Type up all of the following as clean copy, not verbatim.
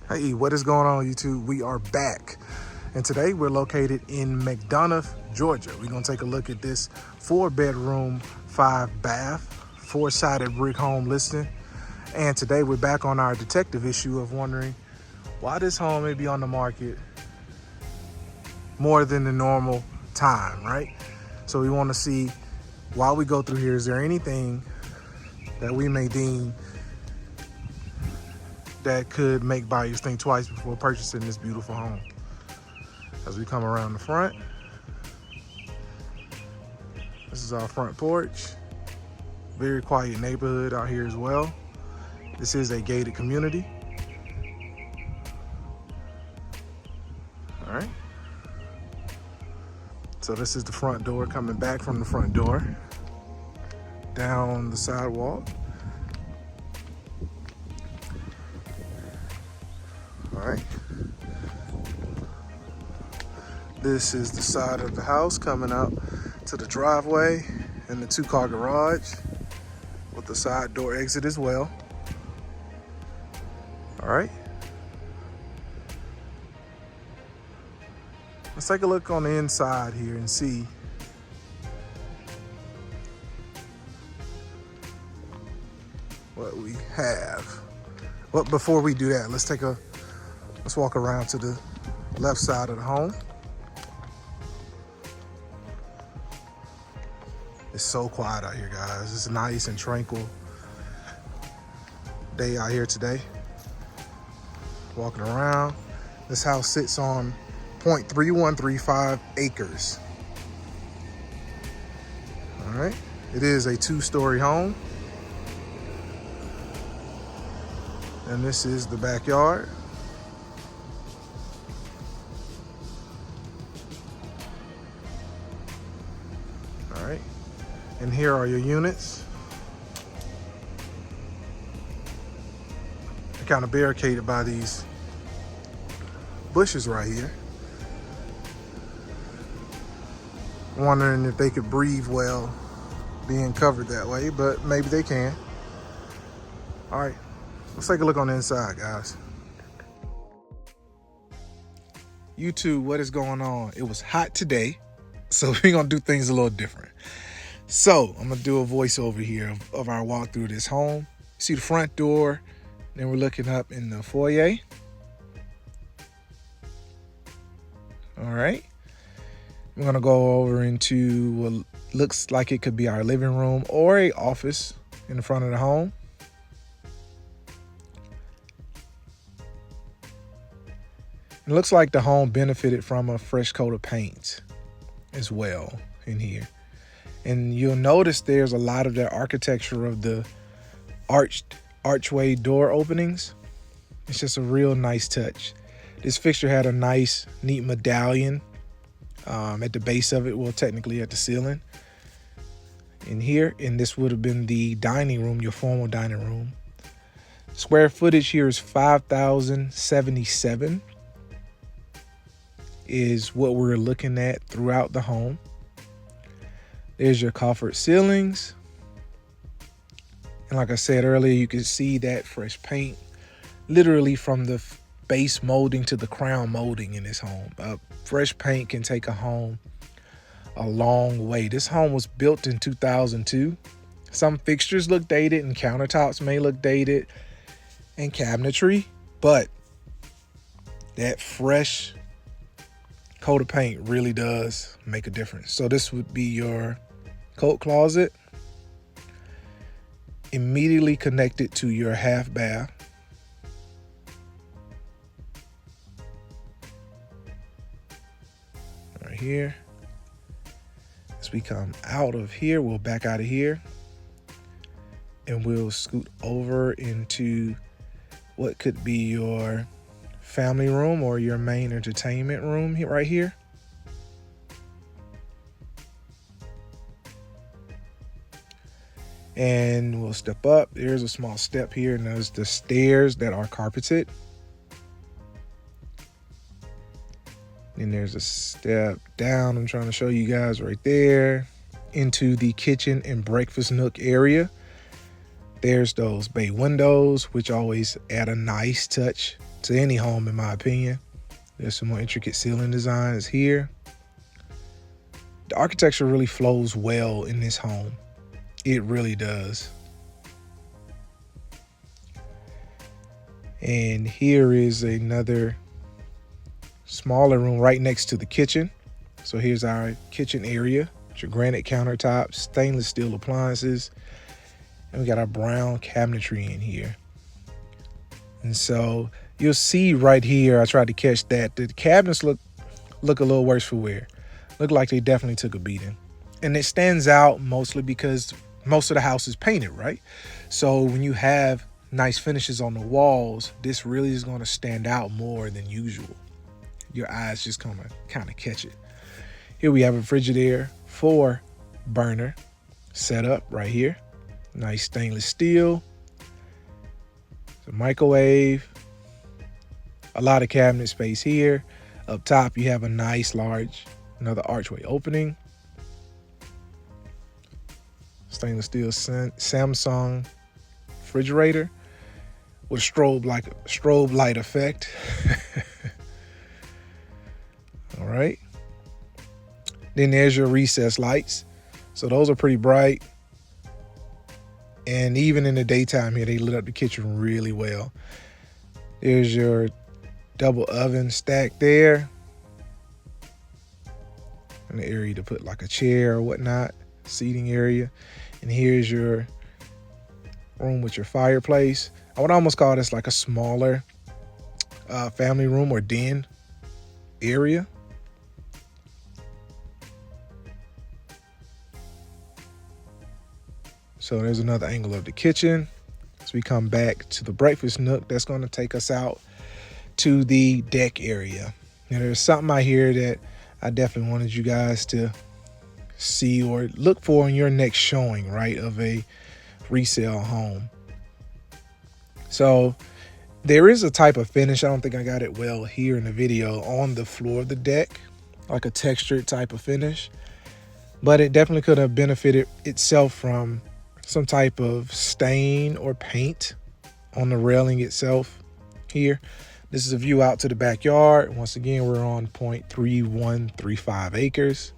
Hey, what is going on, YouTube? We are back, and today we're located in McDonough, Georgia. We're gonna take a look at this 4-bedroom, 5-bath, 4-sided brick home listing. And today we're back on our detective issue of wondering why this home may be on the market more than the normal time, right? So we want to see, while we go through here, is there anything that we may deem that could make buyers think twice before purchasing this beautiful home. As we come around the front, this is our front porch. Very quiet neighborhood out here as well. This is a gated community. All right. So this is the front door, coming back from the front door, down the sidewalk. All right. This is the side of the house coming out to the driveway and the 2-car garage with the side door exit as well. All right. Let's take a look on the inside here and see what we have. But before we do that, let's walk around to the left side of the home. It's so quiet out here, guys. It's a nice and tranquil day out here today. Walking around. This house sits on 0.3135 acres. All right. It is a 2-story home. And this is the backyard. All right. And here are your units. They're kind of barricaded by these bushes right here. Wondering if they could breathe well being covered that way, but maybe they can. All right, let's take a look on the inside, guys. YouTube, what is going on? It was hot today, so we're gonna do things a little different. So I'm gonna do a voiceover here of our walk through this home. See the front door, then we're looking up in the foyer. All right. We're gonna go over into what looks like it could be our living room or a office in the front of the home. It looks like the home benefited from a fresh coat of paint as well in here. And you'll notice there's a lot of that architecture of the archway door openings. It's just a real nice touch. This fixture had a nice, neat medallion at the base of it, well, technically at the ceiling in here. And this would have been the dining room, your formal dining room. Square footage here is 5,077 is what we're looking at throughout the home. There's your coffered ceilings. And like I said earlier, you can see that fresh paint literally from the base molding to the crown molding in this home. Fresh paint can take a home a long way. This home was built in 2002. Some fixtures look dated and countertops may look dated and cabinetry, but that fresh coat of paint really does make a difference. So this would be your coat closet, immediately connected to your half bath. Right here. As we come out of here, we'll back out of here and we'll scoot over into what could be your family room or your main entertainment room right here. And we'll step up. There's a small step here, and there's the stairs that are carpeted. Then there's a step down. I'm trying to show you guys right there into the kitchen and breakfast nook area. There's those bay windows, which always add a nice touch to any home, in my opinion. There's some more intricate ceiling designs here. The architecture really flows well in this home. It really does. And here is another smaller room right next to the kitchen. So here's our kitchen area with your granite countertops, stainless steel appliances, and we got our brown cabinetry in here. And so you'll see right here, I tried to catch that the cabinets look a little worse for wear. Look like they definitely took a beating. And it stands out mostly because most of the house is painted, right? So when you have nice finishes on the walls, this really is going to stand out more than usual. Your eyes just kind of catch it. Here we have a Frigidaire 4 burner setup right here. Nice stainless steel. It's a microwave. A lot of cabinet space here. Up top, you have a nice large, another archway opening. Stainless steel Samsung refrigerator with strobe light effect. All right. Then there's your recessed lights. So those are pretty bright. And even in the daytime here, they lit up the kitchen really well. There's your double oven stacked there. An area to put like a chair or whatnot, seating area. And here's your room with your fireplace. I would almost call this like a smaller family room or den area. So there's another angle of the kitchen. As we come back to the breakfast nook, that's going to take us out to the deck area. Now there's something out here that I definitely wanted you guys to see or look for in your next showing, right, of a resale home. So there is a type of finish, I don't think I got it well here in the video, on the floor of the deck, like a textured type of finish. But it definitely could have benefited itself from some type of stain or paint on the railing itself here. This is a view out to the backyard. Once again, we're on 0.3135 acres.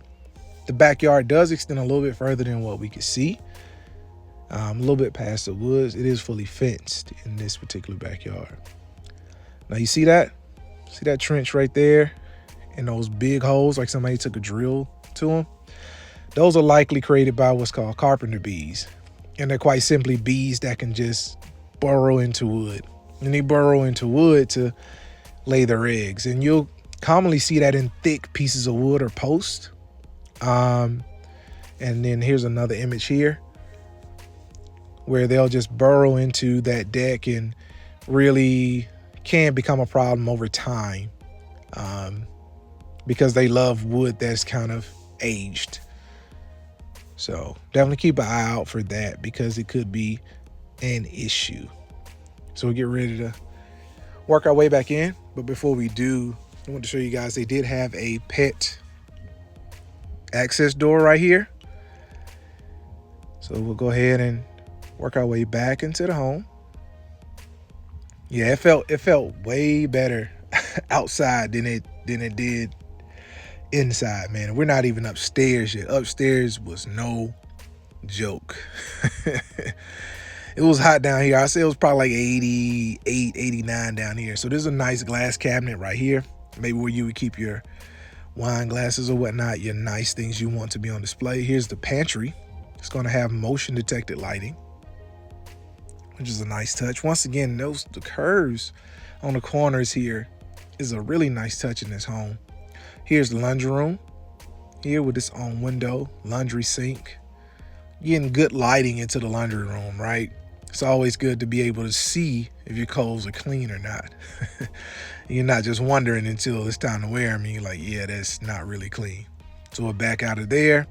The backyard does extend a little bit further than what we could see. A little bit past the woods. It is fully fenced in this particular backyard. Now you see that? See that trench right there? And those big holes, like somebody took a drill to them? Those are likely created by what's called carpenter bees. And they're quite simply bees that can just burrow into wood. And they burrow into wood to lay their eggs. And you'll commonly see that in thick pieces of wood or post. And then here's another image here where they'll just burrow into that deck and really can become a problem over time because they love wood that's kind of aged. So definitely keep an eye out for that because it could be an issue. So we'll get ready to work our way back in. But before we do, I want to show you guys they did have a pet access door right here. So we'll go ahead and work our way back into the home. Yeah, it felt way better outside than it did inside, man. We're not even upstairs yet. Upstairs was no joke. It was hot down here. I say it was probably like 88, 89 down here. So there's a nice glass cabinet right here. Maybe where you would keep your wine glasses or whatnot, your nice things you want to be on display. Here's the pantry. It's going to have motion detected lighting, which is a nice touch. Once again, the curves on the corners here is a really nice touch in this home. Here's the laundry room here with its own window, laundry sink. Getting good lighting into the laundry room, right? It's always good to be able to see if your clothes are clean or not. You're not just wondering until it's time to wear them and you're like, yeah, that's not really clean. So we're back out of there.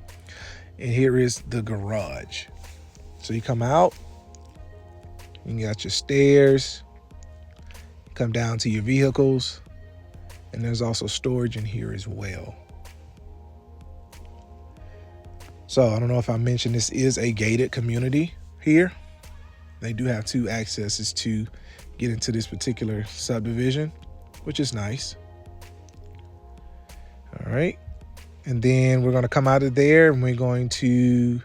And here is the garage. So you come out, you got your stairs, come down to your vehicles, and there's also storage in here as well. So I don't know if I mentioned this is a gated community here. They do have 2 accesses to get into this particular subdivision, which is nice. All right. And then we're going to come out of there and we're going to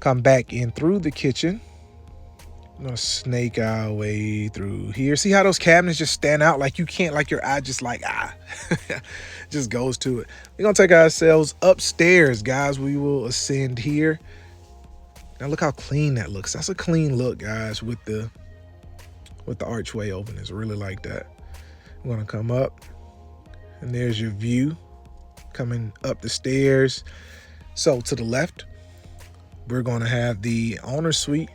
come back in through the kitchen. I'm going to snake our way through here. See how those cabinets just stand out? Like you can't, like your eye just like, just goes to it. We're going to take ourselves upstairs, guys. We will ascend here. Now look how clean that looks. That's a clean look, guys, with the archway open. It's really like that. I'm going to come up and there's your view coming up the stairs. So to the left, we're going to have the owner suite,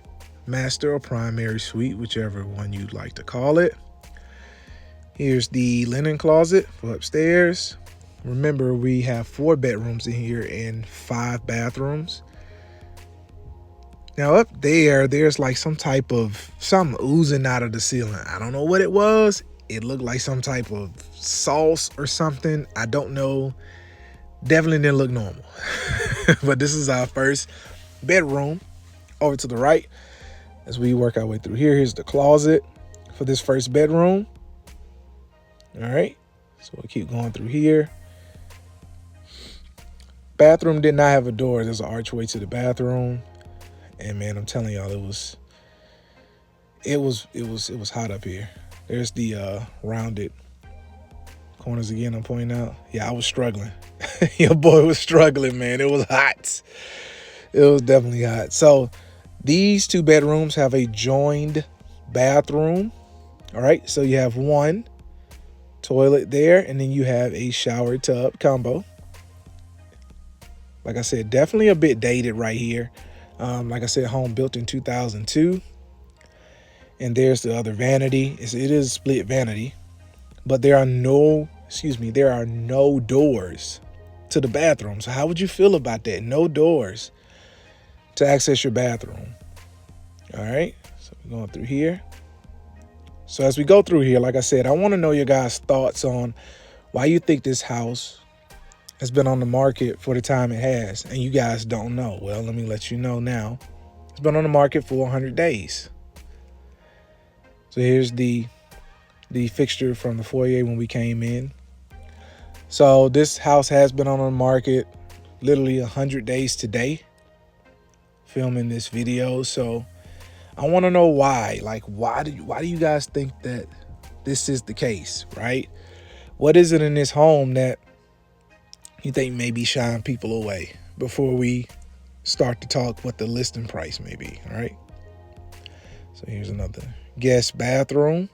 master or primary suite, whichever one you'd like to call it. Here's the linen closet for upstairs. Remember, we have 4 bedrooms in here and 5 bathrooms. Now up there's like something oozing out of the ceiling. I don't know what it was. It looked like some type of sauce or something. I don't know. Definitely didn't look normal. But this is our first bedroom. Over to the right, as we work our way through here, here's the closet for this first bedroom. All right, so we'll keep going through here. Bathroom did not have a door. There's an archway to the bathroom, and man, I'm telling y'all, it was hot up here. There's the rounded corners again. I'm pointing out. Yeah, I was struggling. Your boy was struggling, man. It was hot. It was definitely hot. So these 2 bedrooms have a joined bathroom. All right, so you have one toilet there, and then you have a shower tub combo. Like I said, definitely a bit dated right here. Like I said, home built in 2002. And there's the other vanity. It is split vanity, but there are no doors to the bathroom. So how would you feel about that? No doors to access your bathroom. All right, so we're going through here. So as we go through here, like I said, I want to know your guys' thoughts on why you think this house has been on the market for the time it has, and you guys don't know. Well, let me let you know now. It's been on the market for 100 days. So here's the fixture from the foyer when we came in. So this house has been on the market literally 100 days today, filming this video. So I want to know why. Like, why do you guys think that this is the case, right? What is it in this home that you think may be shying people away before we start to talk what the listing price may be, all right? So here's another guest bathroom.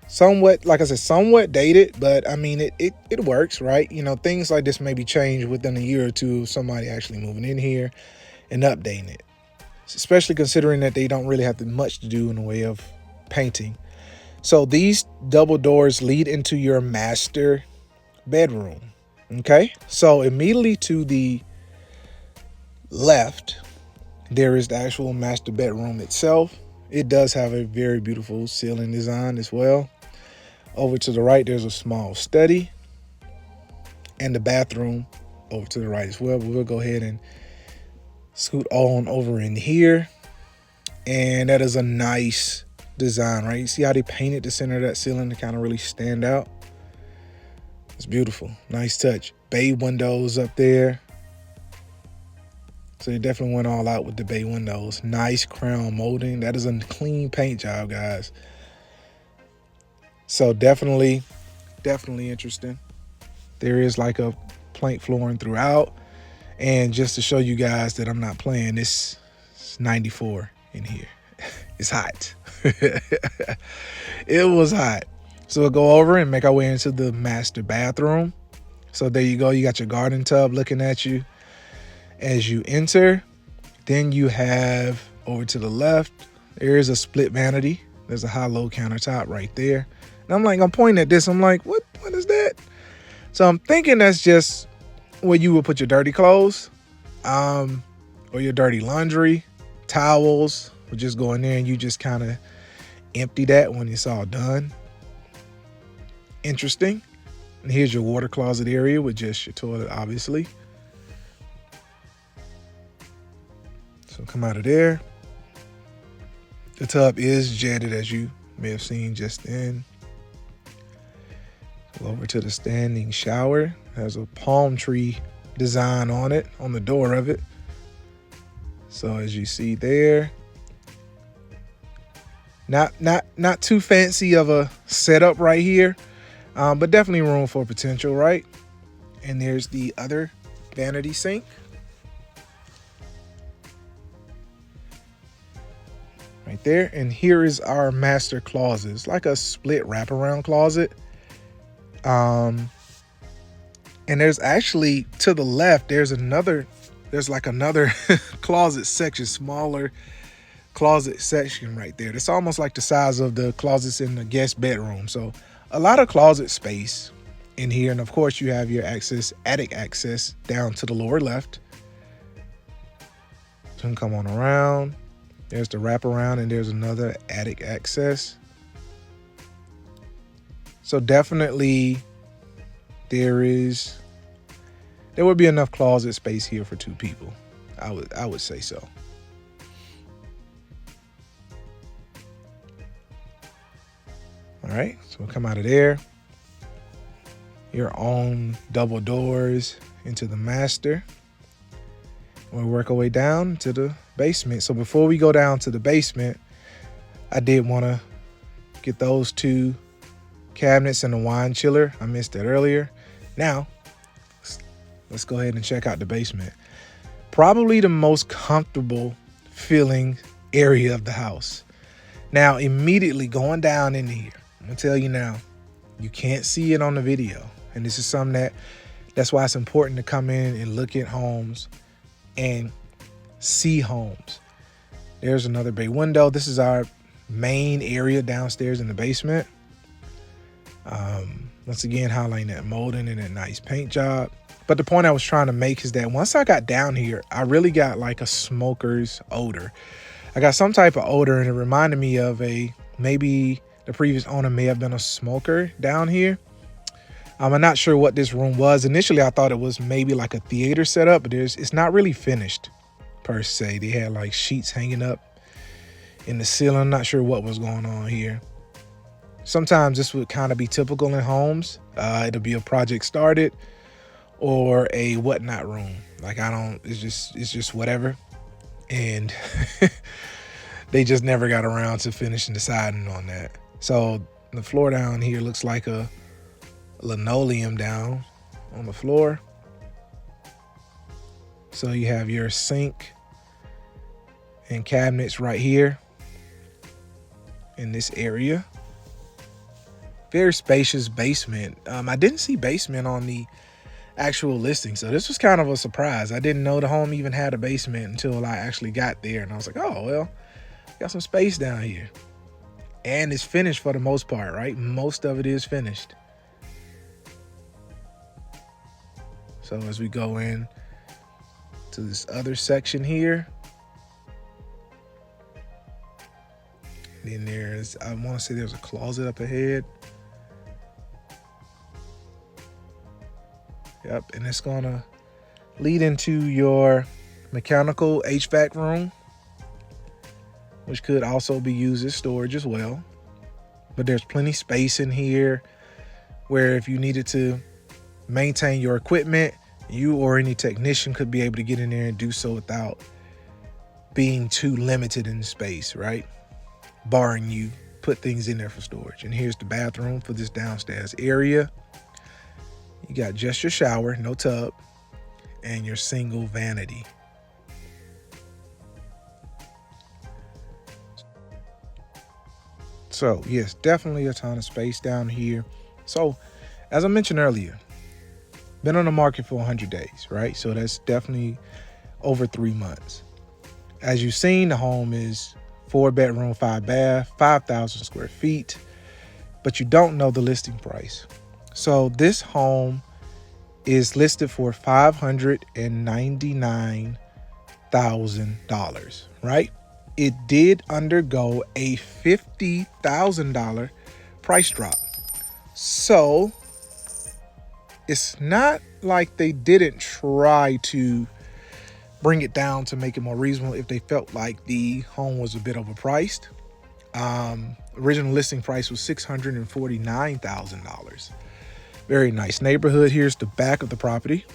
Somewhat, like I said, somewhat dated, but I mean, it works, right? You know, things like this may be changed within a year or two of somebody actually moving in here and updating it, especially considering that they don't really have much to do in the way of painting. So these double doors lead into your master bedroom. Okay, so immediately to the left, there is the actual master bedroom itself. It does have a very beautiful ceiling design as well. Over to the right, there's a small study and the bathroom over to the right as well. But we'll go ahead and scoot on over in here. And that is a nice design, right? You see how they painted the center of that ceiling to kind of really stand out? It's beautiful. Nice touch. Bay windows up there. So they definitely went all out with the bay windows. Nice crown molding. That is a clean paint job, guys. So definitely interesting. There is like a plank flooring throughout. And just to show you guys that I'm not playing, it's 94 in here. It's hot. It was hot. So we'll go over and make our way into the master bathroom. So there you go. You got your garden tub looking at you as you enter. Then you have over to the left, there is a split vanity. There's a high-low countertop right there. And I'm pointing at this. I'm like, what is that? So I'm thinking that's just where you would put your dirty clothes, or your dirty laundry, towels. Would just go in there and you just kind of empty that when it's all done. Interesting. And here's your water closet area with just your toilet, obviously. So come out of there. The tub is jetted, as you may have seen just then. Go over to the standing shower. Has a palm tree design on it, on the door of it. So as you see there, not too fancy of a setup right here, but definitely room for potential, right? And there's the other vanity sink. Right there. And here is our master closet. It's like a split wraparound closet. And there's actually, to the left, there's like another closet section, smaller closet section right there. It's almost like the size of the closets in the guest bedroom. So a lot of closet space in here. And of course you have your attic access down to the lower left. So you can come on around. There's the wraparound, and there's another attic access. So definitely there would be enough closet space here for two people. I would say so. All right, so we'll come out of there. Your own double doors into the master. We'll work our way down to the basement. So before we go down to the basement, I did want to get those two cabinets and the wine chiller. I missed that earlier. Now, let's go ahead and check out the basement. Probably the most comfortable feeling area of the house. Now, immediately going down in here, I'm gonna tell you now, you can't see it on the video. And this is something that's why it's important to come in and look at homes and see homes. There's another bay window. This is our main area downstairs in the basement. Once again, highlighting that molding and that nice paint job. But the point I was trying to make is that once I got down here, I really got like a smoker's odor. I got some type of odor, and it reminded me of maybe the previous owner may have been a smoker down here. I'm not sure what this room was. Initially, I thought it was maybe like a theater setup, but it's not really finished per se. They had like sheets hanging up in the ceiling. I'm not sure what was going on here. Sometimes this would kind of be typical in homes. It'll be a project started or a whatnot room. Like it's just whatever. And they just never got around to finishing deciding on that. So the floor down here looks like a linoleum down on the floor. So you have your sink and cabinets right here in this area. Very spacious basement. I didn't see basement on the actual listing, so this was kind of a surprise. I didn't know the home even had a basement until I actually got there, and I was like, oh well, got some space down here. And it's finished for the most part, right? Most of it is finished. So as we go in to this other section here, then there's, I want to say there's a closet up ahead. Yep, and it's gonna lead into your mechanical HVAC room, which could also be used as storage as well. But there's plenty of space in here where if you needed to maintain your equipment, you or any technician could be able to get in there and do so without being too limited in space, right? Barring you put things in there for storage. And here's the bathroom for this downstairs area. You got just your shower, no tub, and your single vanity. So yes, definitely a ton of space down here. So as I mentioned earlier, been on the market for 100 days, right? So that's definitely over 3 months. As you've seen, the home is 4-bedroom, 5-bath, 5,000 square feet, but you don't know the listing price. So this home is listed for $599,000, right? It did undergo a $50,000 price drop. So it's not like they didn't try to bring it down to make it more reasonable if they felt like the home was a bit overpriced. Original listing price was $649,000. Very nice neighborhood. Here's the back of the property.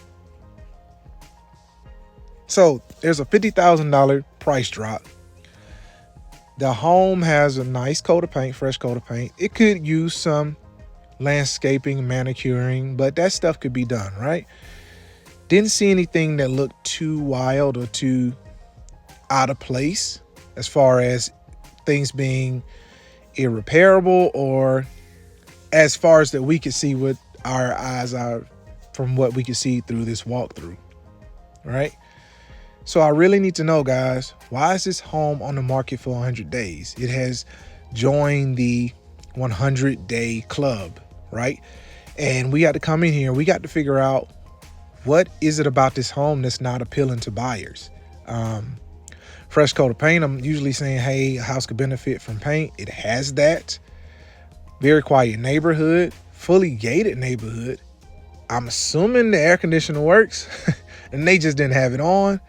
So there's a $50,000 price drop. The home has a nice coat of paint, fresh coat of paint. It could use some landscaping, manicuring, but that stuff could be done, right? Didn't see anything that looked too wild or too out of place as far as things being irreparable, or as far as that we could see with our eyes are from what we could see through this walkthrough, right? So I really need to know, guys, why is this home on the market for 100 days? It has joined the 100-day club, right? And we got to come in here. We got to figure out, what is it about this home that's not appealing to buyers? Fresh coat of paint. I'm usually saying, hey, a house could benefit from paint. It has that. Very quiet neighborhood, fully gated neighborhood. I'm assuming the air conditioner works and they just didn't have it on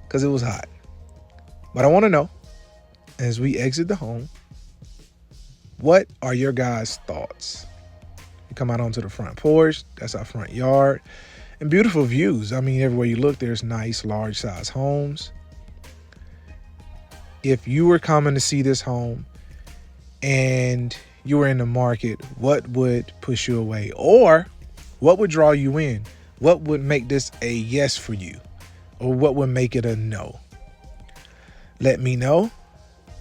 because it was hot. But I want to know, as we exit the home, what are your guys' thoughts? You come out onto the front porch. That's our front yard. And beautiful views. I mean, everywhere you look, there's nice, large size homes. If you were coming to see this home and you were in the market, what would push you away? Or what would draw you in? What would make this a yes for you? Or what would make it a no? Let me know.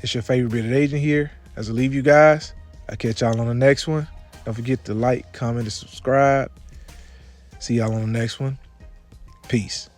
It's your favorite Bearded Agent here. As I leave you guys, I'll catch y'all on the next one. Don't forget to like, comment, and subscribe. See y'all on the next one. Peace.